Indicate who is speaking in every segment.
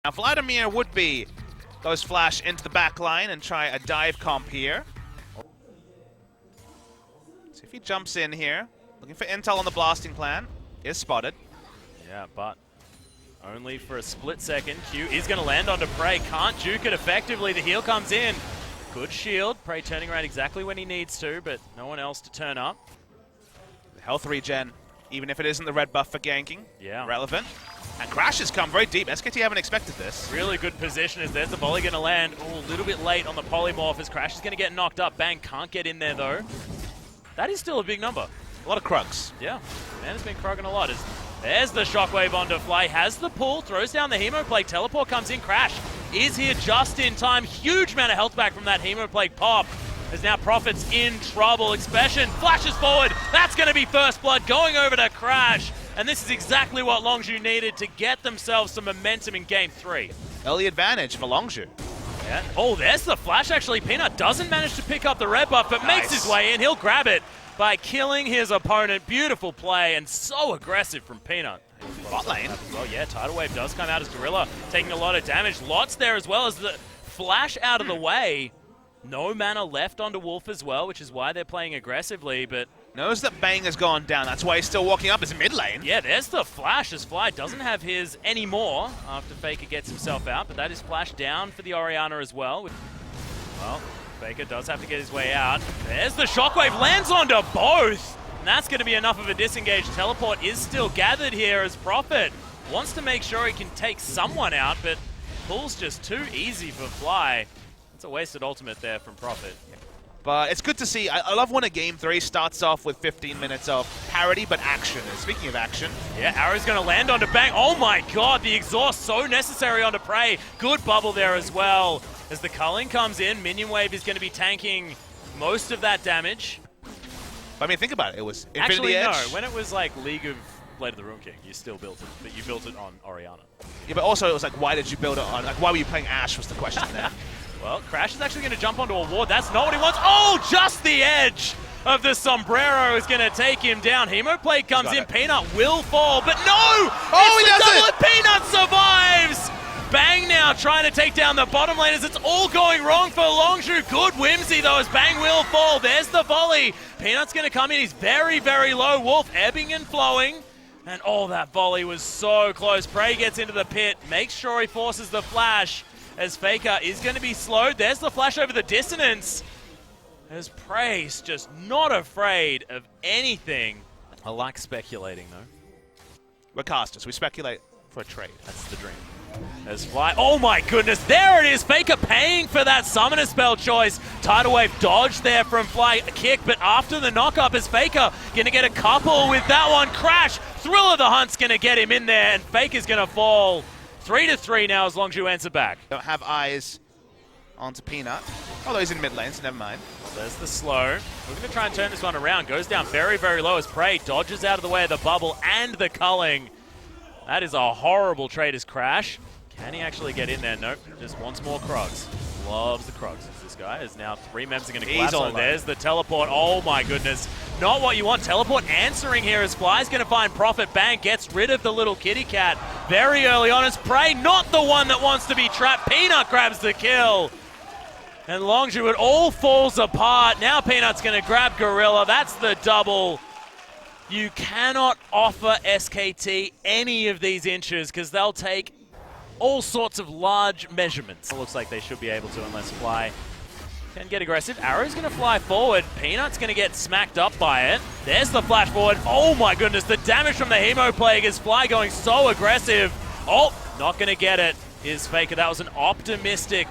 Speaker 1: Now Vladimir would be goes flash into the back line and try a dive comp here. See if he jumps in here. Looking for intel on the blasting plan. Is spotted.
Speaker 2: Yeah, but only for a split second. Q is going to land onto Prey. Can't juke it effectively. The heal comes in. Good shield. Prey turning around exactly when he needs to, but no one else to turn up.
Speaker 1: The health regen, even if it isn't the red buff for ganking.
Speaker 2: Yeah.
Speaker 1: Relevant. And Crash has come very deep. SKT haven't expected this.
Speaker 2: Really good position as there's the volley going to land. Oh, a little bit late on the polymorph as Crash is going to get knocked up. Bang can't get in there though. That is still a big number.
Speaker 1: A lot of Krugs.
Speaker 2: Yeah, man has been Krugging a lot. There's the shockwave onto Fly. Has the pull, throws down the Hemo Plague. Teleport comes in. Crash is here just in time. Huge amount of health back from that Hemo Plague pop. As now Prophet's in trouble. Expression flashes forward. That's going to be first blood going over to Crash. And this is exactly what LONGZHU needed to get themselves some momentum in Game 3.
Speaker 1: Early advantage for LONGZHU.
Speaker 2: Yeah. Oh, there's the flash actually. Peanut doesn't manage to pick up the red buff, but makes his way in. He'll grab it by killing his opponent. Beautiful play and so aggressive from Peanut.
Speaker 1: Bot lane.
Speaker 2: Well, yeah, Tidal Wave does come out as Gorilla, taking a lot of damage. Lots there as well as the flash out of the way. No mana left onto Wolf as well, which is why they're playing aggressively, but
Speaker 1: knows that Bang has gone down. That's why he's still walking up his mid lane.
Speaker 2: Yeah, there's the flash as Fly doesn't have his anymore after Faker gets himself out, but that is flash down for the Orianna as well. Well, Faker does have to get his way out. There's the shockwave, lands onto both. And that's going to be enough of a disengage. Teleport is still gathered here as Prophet wants to make sure he can take someone out, but pull's just too easy for Fly. It's a wasted ultimate there from Prophet.
Speaker 1: But it's good to see. I love when a Game 3 starts off with 15 minutes of parity, but action. And speaking of action.
Speaker 2: Yeah, Arrow's going to land onto Bang. Oh my god, the exhaust so necessary onto Prey. Good bubble there as well. As the culling comes in, Minion Wave is going to be tanking most of that damage.
Speaker 1: But I mean, think about it. It was Infinity
Speaker 2: Actually,
Speaker 1: Edge.
Speaker 2: no. When it was like League of Blade of the Ruin King, you still built it, but you built it on Orianna.
Speaker 1: Yeah, but also it was like, why did you build it on? Like, why were you playing Ashe was the question there.
Speaker 2: Well, Crash is actually going to jump onto a ward. That's not what he wants. Oh, just the edge of the sombrero is going to take him down. Hemo Plague comes in. Peanut will fall, but no!
Speaker 1: Oh,
Speaker 2: it's the double, and Peanut survives! Bang now trying to take down the bottom laners. It's all going wrong for LONGZHU. Good whimsy though as Bang will fall. There's the volley. Peanut's going to come in. He's very, very low. Wolf ebbing and flowing. And oh, that volley was so close. Prey gets into the pit. Makes sure he forces the flash. As Faker is going to be slowed. There's the flash over the dissonance. As Prey's just not afraid of anything. I like speculating though.
Speaker 1: We're casters. We speculate for a trade.
Speaker 2: That's the dream. As Fly, oh my goodness, there it is. Faker paying for that summoner spell choice. Tidal Wave dodged there from Fly, a kick, but after the knock-up is Faker going to get a couple with that one. Crash, Thrill of the Hunt's going to get him in there, and Faker's going to fall. 3-3 now as LONGZHU answer back.
Speaker 1: Don't have eyes onto Peanut. Although he's in mid lane, so never mind.
Speaker 2: There's the slow. We're going to try and turn this one around. Goes down very, very low as Prey dodges out of the way of the bubble and the culling. That is a horrible trade as Crash. Can he actually get in there? Nope. Just wants more Krugs. Loves the Krugs. This guy is now 3 members are going to collapse on. There's the teleport. Oh my goodness. Not what you want. Teleport answering here as Fly's going to find Prophet. Bang gets rid of the little kitty cat very early on as Prey, not the one that wants to be trapped. Peanut grabs the kill. And LONGZHU, it all falls apart. Now Peanut's going to grab Gorilla. That's the double. You cannot offer SKT any of these inches because they'll take all sorts of large measurements. It looks like they should be able to unless Fly can get aggressive. Arrow's going to fly forward. Peanut's going to get smacked up by it. There's the flash forward. Oh my goodness, the damage from the Hemo Plague is Fly going so aggressive. Oh, not going to get it is Faker. That was an optimistic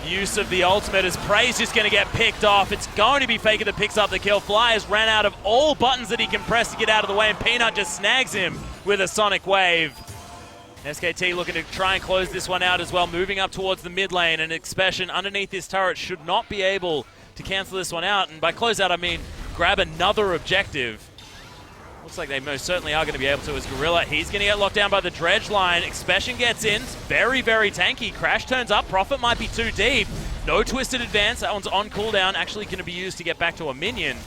Speaker 2: use of the ultimate as Prey's just going to get picked off. It's going to be Faker that picks up the kill. Fly has ran out of all buttons that he can press to get out of the way, and Peanut just snags him with a Sonic Wave. SKT looking to try and close this one out as well, moving up towards the mid lane, and Expression underneath this turret should not be able to cancel this one out. And by close out, I mean grab another objective. Looks like they most certainly are going to be able to as Gorilla. He's going to get locked down by the dredge line. Expression gets in. Very, very tanky. Crash turns up. Prophet might be too deep. No twisted advance. That one's on cooldown. Actually going to be used to get back to a minion.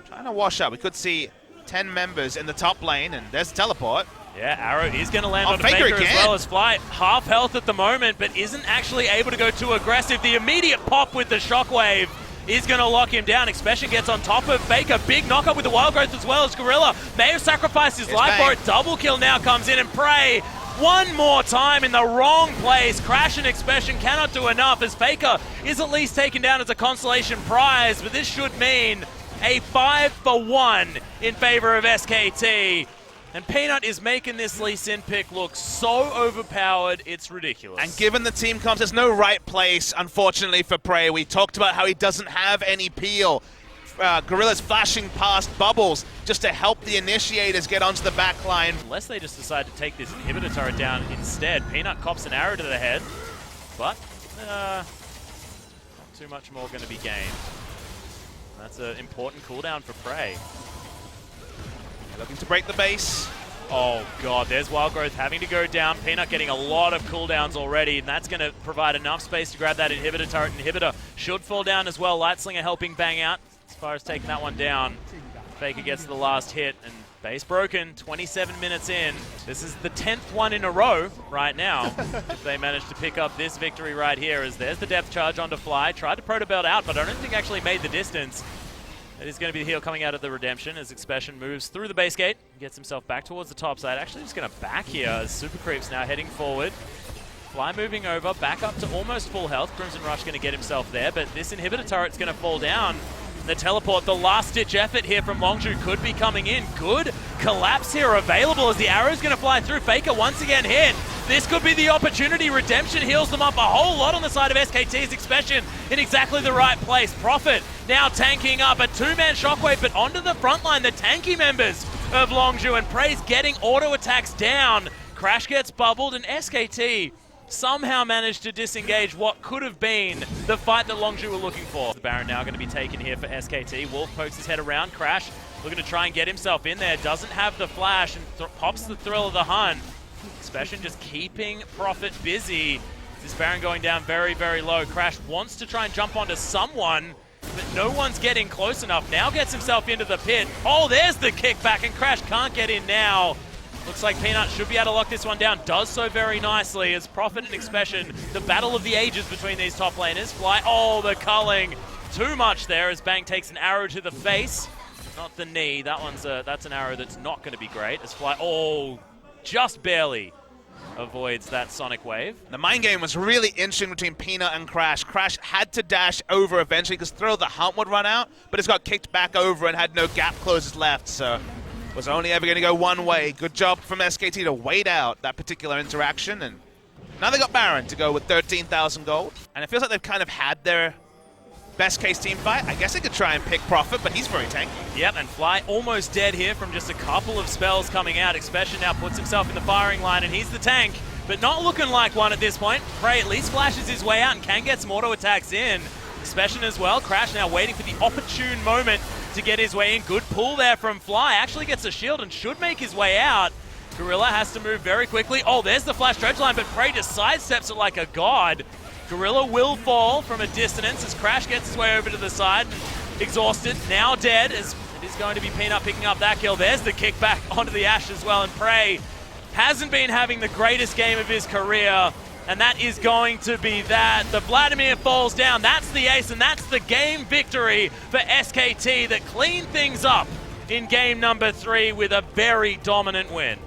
Speaker 1: Trying to wash up. We could see 10 members in the top lane, and there's the teleport.
Speaker 2: Yeah, Arrow is going to land
Speaker 1: Oh,
Speaker 2: on
Speaker 1: Faker
Speaker 2: Faker as
Speaker 1: again.
Speaker 2: well as Fly. Half health at the moment, but isn't actually able to go too aggressive. The immediate pop with the Shockwave is going to lock him down. Expression gets on top of Faker. Big knockup with the Wild Growth as well as Gorilla. May have sacrificed his life for it. Double kill now comes in, and Prey one more time in the wrong place. Crash and Expression cannot do enough as Faker is at least taken down as a consolation prize, but this should mean a 5-for-1 in favor of SKT. And Peanut is making this Lee Sin pick look so overpowered, it's ridiculous.
Speaker 1: And given the team comps, there's no right place, unfortunately, for Prey. We talked about how he doesn't have any peel. Gorilla's flashing past bubbles just to help the initiators get onto the back line.
Speaker 2: Unless they just decide to take this inhibitor turret down instead. Peanut cops an arrow to the head, but not too much more going to be gained. That's an important cooldown for Prey.
Speaker 1: Looking to break the base.
Speaker 2: Oh god, there's Wild Growth having to go down. Peanut getting a lot of cooldowns already, and that's going to provide enough space to grab that inhibitor turret. Inhibitor should fall down as well. Lightslinger helping bang out as far as taking that one down. Faker gets the last hit, and base broken, 27 minutes in. This is the 10th one in a row right now. If they manage to pick up this victory right here, as there's the depth charge onto Fly. Tried to proto-belt out, but I don't think actually made the distance. It is going to be the heal coming out of the Redemption as Expression moves through the base gate, gets himself back towards the top side. Actually just going to back here as Super Creep's now heading forward. Fly moving over, back up to almost full health. Crimson Rush going to get himself there, but this inhibitor turret's going to fall down. The teleport, the last-ditch effort here from LONGZHU could be coming in. Good collapse here available as the arrow's going to fly through. Faker once again hit. This could be the opportunity. Redemption heals them up a whole lot on the side of SKT's Expression in exactly the right place. Profit now tanking up a two-man Shockwave, but onto the front line, the tanky members of LONGZHU, and Prey's getting auto attacks down. Crash gets bubbled, and SKT somehow managed to disengage what could have been the fight that LONGZHU were looking for. The Baron now going to be taken here for SKT. Wolf pokes his head around. Crash looking to try and get himself in there. Doesn't have the flash and pops the thrill of the Hun. Expression just keeping Profit busy. This Baron going down very, very low. Crash wants to try and jump onto someone, but no one's getting close enough. Now gets himself into the pit. Oh, there's the kickback, and Crash can't get in now. Looks like Peanut should be able to lock this one down. Does so very nicely as Profit and Expression, the battle of the ages between these top laners. Fly, oh, the culling. Too much there as Bang takes an arrow to the face. Not the knee. That's an arrow that's not going to be great. As Fly, oh, just barely avoids that Sonic Wave.
Speaker 1: The mind game was really interesting between Peanut and Crash. Crash had to dash over eventually because Thrill the Hunt would run out, but it's got kicked back over and had no gap closes left, so was only ever going to go one way. Good job from SKT to wait out that particular interaction, and now they got Baron to go with 13,000 gold. And it feels like they've kind of had their best case team fight. I guess they could try and pick Profit, but he's very tanky.
Speaker 2: Yep, and Fly almost dead here from just a couple of spells coming out. Expression now puts himself in the firing line, and he's the tank, but not looking like one at this point. Prey at least flashes his way out and can get some auto attacks in. Expression as well. Crash now waiting for the opportune moment to get his way in. Good pull there from Fly. Actually gets a shield and should make his way out. Gorilla has to move very quickly. Oh, there's the flash dredge line, but Prey just sidesteps it like a god. Gorilla will fall from a distance as Crash gets his way over to the side. Exhausted, now dead, as it is going to be Peanut picking up that kill. There's the kickback onto the Ashe as well, and Prey hasn't been having the greatest game of his career, and that is going to be that. The Vladimir falls down. That's the ace, and that's the game victory for SKT that cleaned things up in game number 3 with a very dominant win.